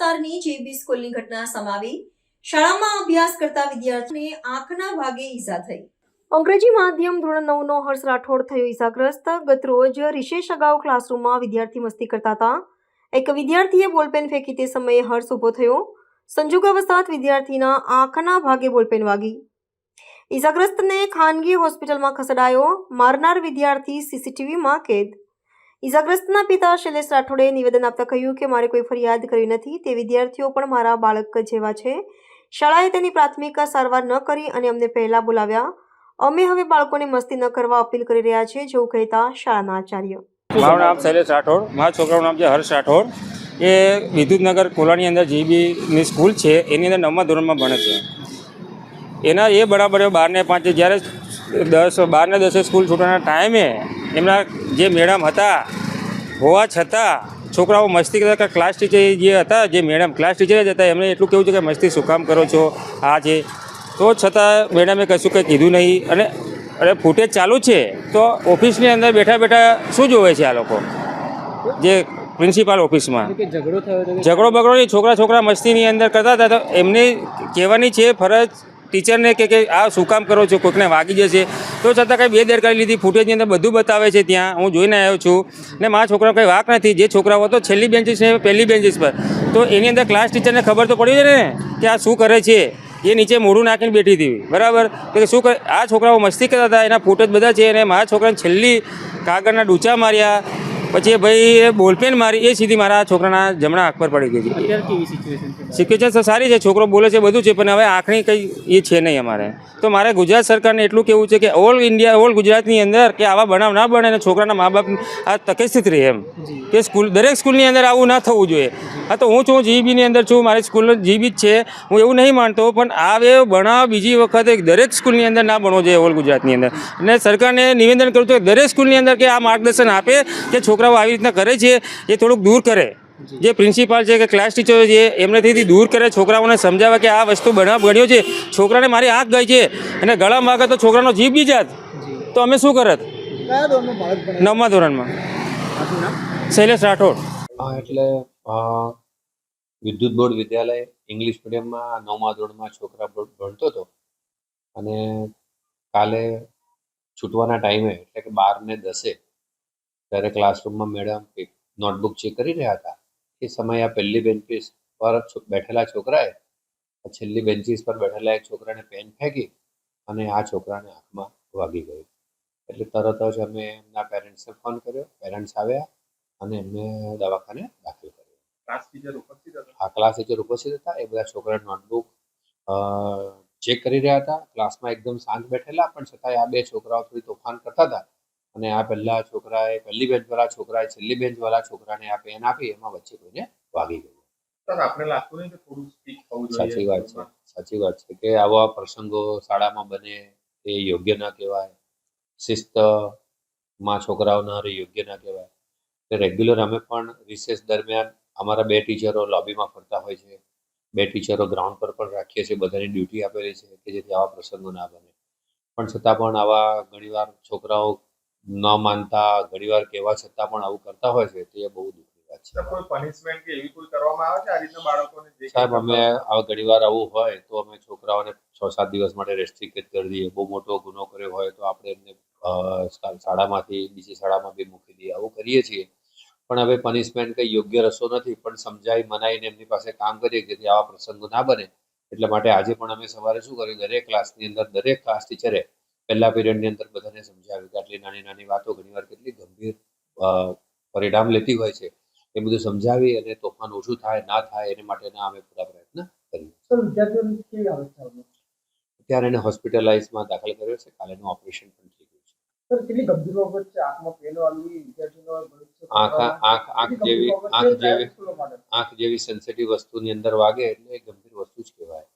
વિસ્તારની જેબી સ્કૂલની ઘટના સામે આવી। શાળામાં અભ્યાસ કરતા વિદ્યાર્થીઓને આંખના ભાગે ઈજા થઈ। અંગ્રેજી માધ્યમ ધોરણ 9નો હર્ષ રાઠોડ થયો ઈજાગ્રસ્ત। ગતરોજ રિશેષ અગાઉ ક્લાસરૂમમાં વિદ્યાર્થી મસ્તી કરતા હતા। એક વિદ્યાર્થીએ બોલપેન ફેંકી તે સમયે હર્ષ ઊભો થયો। સંજોગવશાત વિદ્યાર્થીના આંખના ભાગે બોલપેન વાગી। ઈજાગ્રસ્તને ખાનગી હોસ્પિટલમાં ખસેડાયો। મારનાર વિદ્યાર્થી સીસીટીવીમાં કેદ। ઈજાગ્રસ્તના પિતા શૈલેષ રાઠોડે નિવેદન આપતા કહ્યું કે મારે કોઈ ફરિયાદ કરવી નથી। તે વિદ્યાર્થીઓ પણ મારા બાળક જેવા છે। શાળાએ તેની પ્રાથમિક સારવાર ન કરી અને અમને પહેલા બોલાવ્યા। અમે હવે બાળકોને મસ્તી ન કરવા અપીલ કરી રહ્યા છીએ, જેવું કહેતા શાળાના આચાર્ય। મારું નામ શૈલેષ રાઠોડ, મારા છોકરાનું નામ છે હર્ષ રાઠોડ। એ વિદ્યુતનગર કોલાની અંદર જીબીની સ્કૂલ છે, એની અંદર 9મા ધોરણમાં ભણે છે। એના એ બરાબર 12:05 જ્યારે 12:10 સ્કૂલ છૂટવાના ટાઈમે એમના જે મેડમ હતા હોવા છતાં છોકરાઓ મસ્તી કરતા। ક્લાસ ટીચર જે હતા, જે મેડમ ક્લાસ ટીચર જ હતા, એમણે એટલું કહેવું છે કે મસ્તી શું કામ કરો છો, આ છે। તો છતાં મેડમે કશું કંઈ કીધું નહીં। અને ફૂટેજ ચાલુ છે તો ઓફિસની અંદર બેઠા બેઠા શું જોવે છે આ લોકો, જે પ્રિન્સિપાલ ઓફિસમાં ઝઘડો બગડો નહીં, છોકરા મસ્તીની અંદર કરતા હતા। તો એમને કહેવાની છે ફરજ ટીચરને કે આ શું કામ કરો છો, કોઈકને વાગી જશે। તો છતાં કંઈ બેદરકારી લીધી। ફૂટેજની અંદર બધું બતાવે છે, ત્યાં હું જોઈને આવ્યો છું। ને મારા છોકરાનો કંઈ વાંક નથી। જે છોકરાઓ તો છેલ્લી બેન્ચીસ ને પહેલી બેન્ચીસ પર, તો એની અંદર ક્લાસ ટીચરને ખબર તો પડી જાય ને કે આ શું કરે છે। એ નીચે મોઢું નાખીને બેઠી હતી, બરાબર। તો શું કરે, આ છોકરાઓ મસ્તી કરતા હતા, એના ફૂટેજ બધા છે। અને મારા છોકરાને છેલ્લી કાગળના ડૂચા માર્યા, પછી ભાઈ બોલપેન મારી, એ સીધી મારા છોકરાના જમણા આંખ પર પડી ગઈ છે। સિચ્યુએશન સારી છે, છોકરો બોલે છે, બધું છે, પણ હવે આંખની કંઈ એ છે નહીં અમારે। તો મારે ગુજરાત સરકારને એટલું કહેવું છે કે ઓલ ઇન્ડિયા, ઓલ ગુજરાતની અંદર કે આવા બનાવ ના બને અને છોકરાના મા બાપ આ તકેસ્થિત રહે, એમ કે દરેક સ્કૂલની અંદર આવું ના થવું જોઈએ। હા, તો હું છું જીબીની અંદર છું, મારી સ્કૂલ જીબી જ છે, હું એવું નહીં માનતો, પણ આ બનાવ બીજી વખતે દરેક સ્કૂલની અંદર ના બનવો જોઈએ ઓલ ગુજરાતની અંદર। અને સરકારને નિવેદન કરું છું કે દરેક સ્કૂલની અંદર કે આ માર્ગદર્શન આપે કે છોકરાઓ આવી રીતના કરે છે એ થોડુંક દૂર કરે। જે પ્રિન્સિપાલ છે કે ક્લાસ ટીચરો છે એમનેથી દૂર કરે, છોકરાઓને સમજાવે કે આ વસ્તુ બનાવ બન્યો છે, છોકરાને મારી આંખ ગઈ છે અને ગળામાં વાગે તો છોકરાનો જીભ બી જાત, તો અમે શું કરત? 9મા ધોરણમાં શૈલેષ રાઠોડ। એટલે વિદ્યુત બોર્ડ વિદ્યાલય ઇંગ્લિશ મીડિયમમાં 9મા ધોરણમાં છોકરા ભણતો હતો અને કાલે છૂટવાના ટાઈમે એટલે કે 12:10 ત્યારે ક્લાસરૂમમાં મેડમ એક નોટબુક ચેક કરી રહ્યા હતા। એ સમયે આ પહેલી બેન્ચીસ પર બેઠેલા છોકરાએ છેલ્લી બેન્ચીસ પર બેઠેલા એક છોકરાને પેન ફેંકી અને આ છોકરાને આંખમાં વાગી ગયું। એટલે તરત જ અમે એમના પેરેન્ટ્સને ફોન કર્યો, પેરેન્ટ્સ આવ્યા અને એમને દવાખાને દાખલ કર્યો। ક્લાસ ટીચર ઉપસ્થિત હતા। એ બધા છોકરા નોટબુક ચેક કરી રહ્યા હતા। ક્લાસમાં એકદમ શાંત બેઠેલા, પણ છતાંય આ બે છોકરાઓ થોડી તોફાન કરતા હતા અને આ પહેલા છોકરાએ પહેલી બેન્ચવાળા છોકરાએ છેલ્લી બેન્ચવાળા છોકરાને આ પેન આપી, એમાં વચ્ચે કોઈને વાગી ગયું। સાચી વાત છે કે આવા પ્રસંગો શાળામાં બને એ યોગ્ય ના કહેવાય। શિસ્તમાં છોકરાઓ ના રહે યોગ્ય ના કહેવાય। રેગ્યુલર અમે પણ રિસેસ દરમિયાન અમારા 2 ટીચરો લોબીમાં ફરતા હોય છે, 2 ટીચરો ગ્રાઉન્ડ પર પણ રાખીએ છીએ, બધાની ડ્યુટી આપેલી છે કે જેથી આવા પ્રસંગો ના બને। પણ છતાં પણ આવા ઘણીવાર છોકરાઓ ન માનતા, ઘણીવાર કહેવા છતાં પણ આવું કરતા હોય છે, તે બહુ દુઃખની વાત છે। સાહેબ, અમે ઘણીવાર આવું હોય તો અમે છોકરાઓને 6-7 દિવસ માટે રેસ્ટ્રિક્ટેડ કરી દઈએ। બહુ મોટો ગુનો કર્યો હોય તો આપણે એમને શાળામાંથી બીજી શાળામાં બી મૂકી દઈએ, આવું કરીએ છીએ। પણ હવે પનિશમેન્ટ કંઈ યોગ્ય રસ્તો નથી, પણ સમજાવી મનાવીને એમની પાસે કામ કરીએ જેથી આવા પ્રસંગો ના બને। એટલા માટે આજે પણ અમે સવારે શું કર્યું, દરેક ક્લાસની અંદર દરેક ક્લાસ ટીચરે પહેલા પીરિયડની અંદર બધાને સમજાવ્યું કે આટલી નાની નાની વાતો ઘણીવાર કેટલી ગંભીર પરિણામ લેતી હોય છે। એ બધું સમજાવી અને તોફાન ઓછું થાય, ના થાય એને માટેના અમે પૂરા પ્રયત્ન કરીએ। અત્યારે એને હોસ્પિટલાઇઝમાં દાખલ કર્યો છે, કાલે એનું ઓપરેશન પણ થઈ ગયું છે। આંખ જેવી સેન્સિટિવ વસ્તુની અંદર વાગે એટલે ગંભીર વસ્તુ જ કહેવાય।